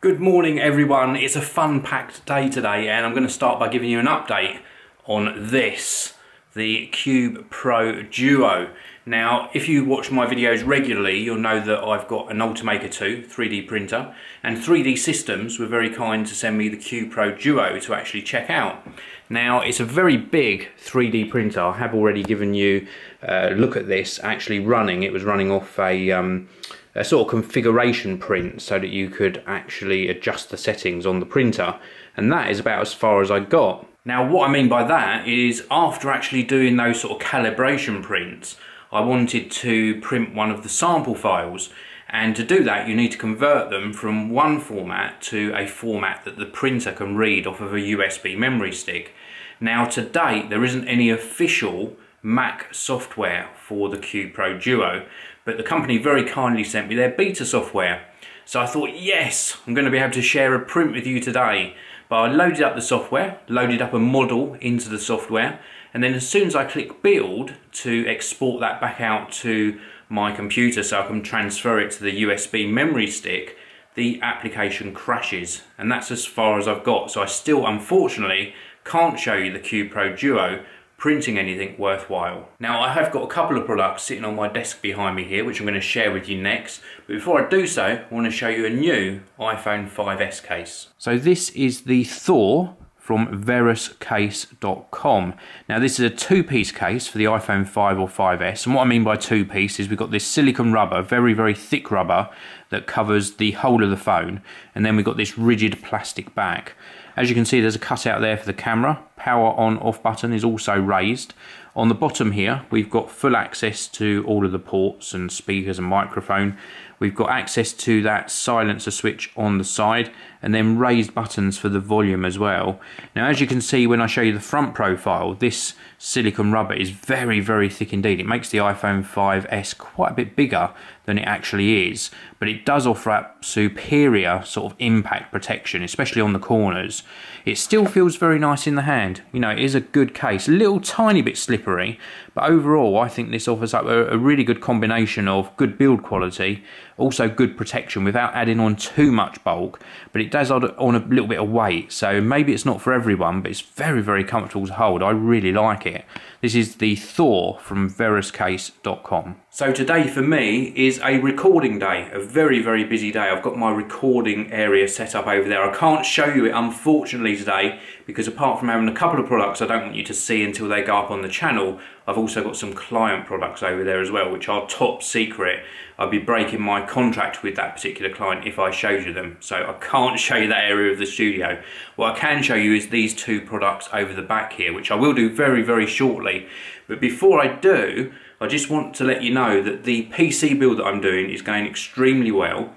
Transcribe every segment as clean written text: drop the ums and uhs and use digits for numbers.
Good morning everyone, it's a fun-packed day today and I'm going to start by giving you an update on this, the Cube Pro Duo. Now if you watch my videos regularly you'll know that I've got an Ultimaker 2 3D printer, and 3D Systems were very kind to send me the Cube Pro Duo to actually check out. Now it's a very big 3D printer. I have already given you a look at this actually running. It was running off a sort of configuration print so that you could actually adjust the settings on the printer, and that is about as far as I got. Now what I mean by that is after actually doing those sort of calibration prints, I wanted to print one of the sample files, and to do that you need to convert them from one format to a format that the printer can read off of a USB memory stick. Now to date there isn't any official Mac software for the Cube Pro Duo, but the company very kindly sent me their beta software. So I thought, yes, I'm going to be able to share a print with you today. But I loaded up the software, loaded up a model into the software, and then as soon as I click build to export that back out to my computer so I can transfer it to the USB memory stick, the application crashes, and that's as far as I've got. So I still unfortunately can't show you the Cube Pro Duo printing anything worthwhile. Now I have got a couple of products sitting on my desk behind me here which I'm going to share with you next, but before I do so I want to show you a new iPhone 5S case. So this is the Thor from veruscase.com. Now this is a two-piece case for the iPhone 5 or 5S, and what I mean by two-piece is we've got this silicone rubber, very thick rubber that covers the whole of the phone, and then we've got this rigid plastic back. As you can see there's a cutout there for the camera. Power on off button is also raised. On the bottom here we've got full access to all of the ports and speakers and microphone. We've got access to that silencer switch on the side, and then raised buttons for the volume as well. Now as you can see when I show you the front profile, this silicone rubber is very thick indeed. It makes the iPhone 5S quite a bit bigger than it actually is, but it does offer up superior sort of impact protection, especially on the corners. It still feels very nice in the hand. You know, it is a good case, a little tiny bit slippery, but overall I think this offers up a really good combination of good build quality, also good protection without adding on too much bulk, but it does add on a little bit of weight, so maybe it's not for everyone, but it's very comfortable to hold. I really like it. This is the Thor from veruscase.com. So today for me is a recording day, a very busy day. I've got my recording area set up over there. I can't show you it unfortunately today because apart from having a couple of products I don't want you to see until they go up on the channel, I've also got some client products over there as well which are top secret. I'd be breaking my contract with that particular client if I showed you them, so I can't show you that area of the studio. What I can show you is these two products over the back here, which I will do very shortly. But before I do, I just want to let you know that the PC build that I'm doing is going extremely well.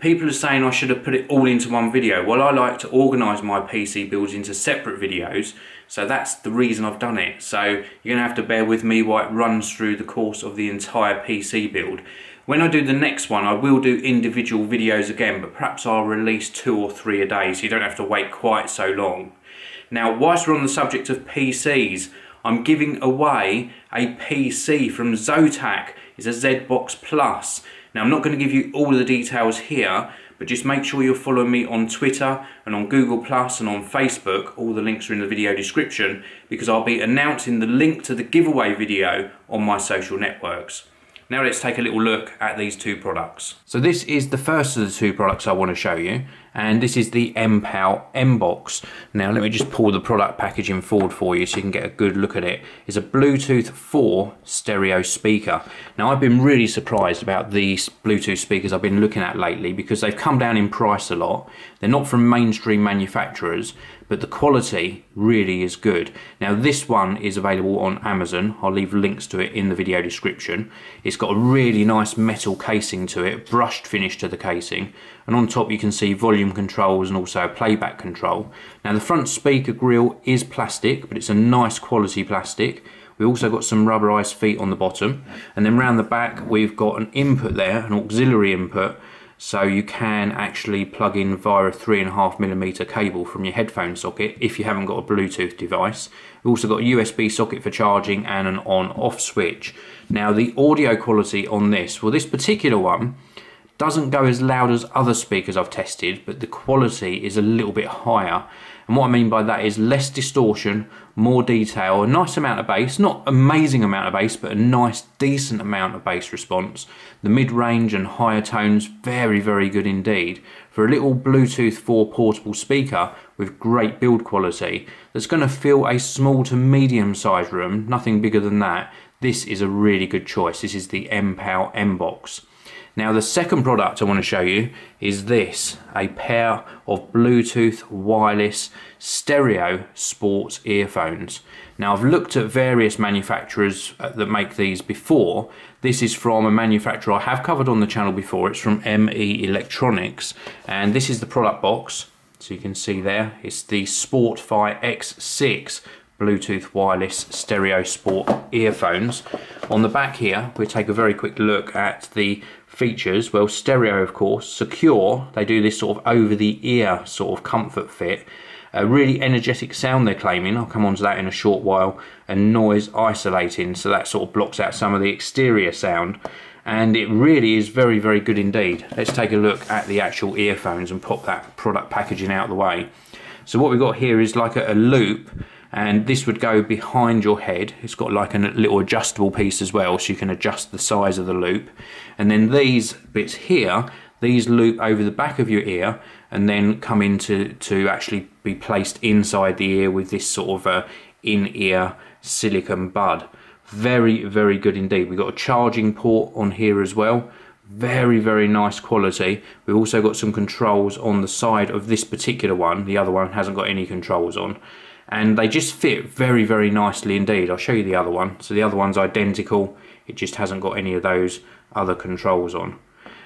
People are saying I should have put it all into one video. Well, I like to organise my PC builds into separate videos, so that's the reason I've done it. So you're going to have to bear with me while it runs through the course of the entire PC build. When I do the next one, I will do individual videos again, but perhaps I'll release 2 or 3 a day, so you don't have to wait quite so long. Now, whilst we're on the subject of PCs, I'm giving away a PC from Zotac. It's a ZBox Plus. Now, I'm not going to give you all of the details here, but just make sure you're following me on Twitter and on Google Plus and on Facebook. All the links are in the video description because I'll be announcing the link to the giveaway video on my social networks. Now let's take a little look at these two products. So this is the first of the two products I want to show you, and this is the MPOW MBOX. Now let me just pull the product packaging forward for you so you can get a good look at it. It's a Bluetooth 4 stereo speaker. Now I've been really surprised about these Bluetooth speakers I've been looking at lately because they've come down in price a lot. They're not from mainstream manufacturers, but the quality really is good. Now this one is available on Amazon. I'll leave links to it in the video description. It's got a really nice metal casing to it, brushed finish to the casing, and on top you can see volume controls and also a playback control. Now the front speaker grille is plastic, but it's a nice quality plastic. We've also got some rubberized feet on the bottom, and then round the back we've got an input there, an auxiliary input, so you can actually plug in via a 3.5mm cable from your headphone socket if you haven't got a Bluetooth device. We've also got a USB socket for charging and an on-off switch. Now the audio quality on this, well, this particular one Doesn't go as loud as other speakers I've tested, but the quality is a little bit higher. And what I mean by that is less distortion, more detail, a nice amount of bass, not amazing amount of bass, but a nice decent amount of bass response. The mid-range and higher tones, very, very good indeed. For a little Bluetooth 4 portable speaker with great build quality, that's going to fill a small to medium sized room, nothing bigger than that, this is a really good choice. This is the MPOW MBOX. Now the second product I want to show you is this, a pair of Bluetooth wireless stereo sports earphones. Now I've looked at various manufacturers that make these before. This is from a manufacturer I have covered on the channel before. It's from ME Electronics, and this is the product box. So you can see there, it's the Sportfi X6 Bluetooth wireless stereo sport earphones. On the back here, we'll take a very quick look at the features. Well, stereo of course, secure, they do this sort of over the ear sort of comfort fit. A really energetic sound they're claiming, I'll come on to that in a short while, and noise isolating, so that sort of blocks out some of the exterior sound, and it really is very, very good indeed. Let's take a look at the actual earphones and pop that product packaging out of the way. So what we've got here is like a loop, and this would go behind your head. It's got like a little adjustable piece as well, so you can adjust the size of the loop. And then these bits here, these loop over the back of your ear and then come into to actually be placed inside the ear with this sort of in-ear silicone bud. Very, very good indeed. We've got a charging port on here as well. Very, very nice quality. We've also got some controls on the side of this particular one. The other one hasn't got any controls on. And they just fit very, very nicely indeed. I'll show you the other one. So the other one's identical. It just hasn't got any of those other controls on.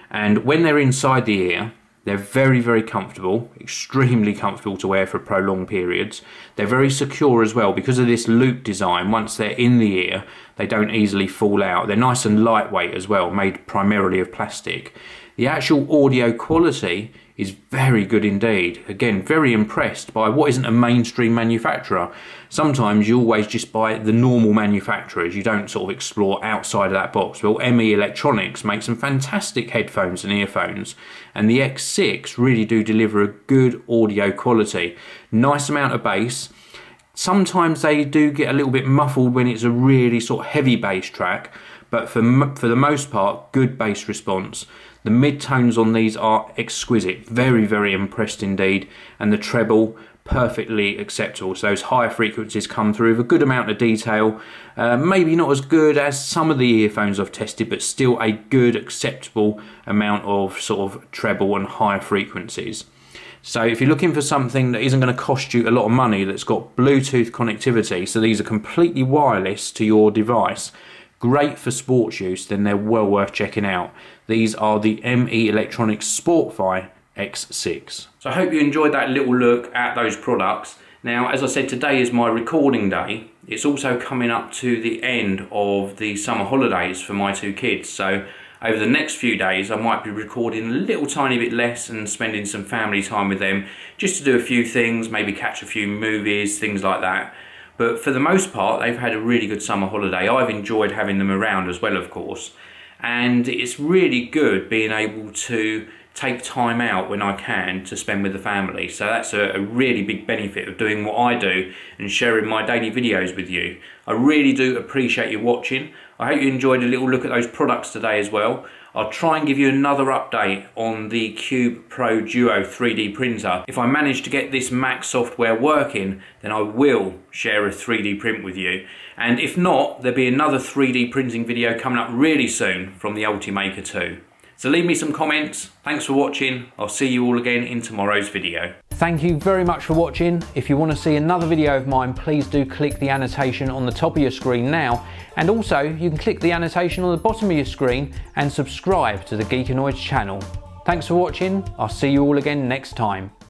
And when they're inside the ear, they're very, very comfortable, extremely comfortable to wear for prolonged periods. They're very secure as well because of this loop design. Once they're in the ear, they don't easily fall out. They're nice and lightweight as well, made primarily of plastic. The actual audio quality is very good indeed. Again, very impressed by what isn't a mainstream manufacturer. Sometimes you always just buy the normal manufacturers. You don't sort of explore outside of that box. Well, ME Electronics makes some fantastic headphones and earphones, and the X6 really do deliver a good audio quality. Nice amount of bass. Sometimes they do get a little bit muffled when it's a really sort of heavy bass track, but for the most part, good bass response. The mid-tones on these are exquisite, very, very impressed indeed, and the treble, perfectly acceptable. So those higher frequencies come through with a good amount of detail, maybe not as good as some of the earphones I've tested, but still a good, acceptable amount of sort of treble and higher frequencies. So if you're looking for something that isn't going to cost you a lot of money, that's got Bluetooth connectivity, so these are completely wireless to your device, great for sports use, then they're well worth checking out. These are the ME Electronics Sportfi X6. So I hope you enjoyed that little look at those products. Now, as I said, today is my recording day. It's also coming up to the end of the summer holidays for my two kids. So over the next few days, I might be recording a little tiny bit less and spending some family time with them, just to do a few things, maybe catch a few movies, things like that. But for the most part, they've had a really good summer holiday. I've enjoyed having them around as well, of course. And it's really good being able to take time out when I can to spend with the family. So that's a really big benefit of doing what I do and sharing my daily videos with you. I really do appreciate you watching. I hope you enjoyed a little look at those products today as well. I'll try and give you another update on the Cube Pro Duo 3D printer. If I manage to get this Mac software working, then I will share a 3D print with you. And if not, there'll be another 3D printing video coming up really soon from the Ultimaker 2. So leave me some comments. Thanks for watching. I'll see you all again in tomorrow's video. Thank you very much for watching. If you want to see another video of mine, please do click the annotation on the top of your screen now. And also, you can click the annotation on the bottom of your screen and subscribe to the Geekanoids channel. Thanks for watching. I'll see you all again next time.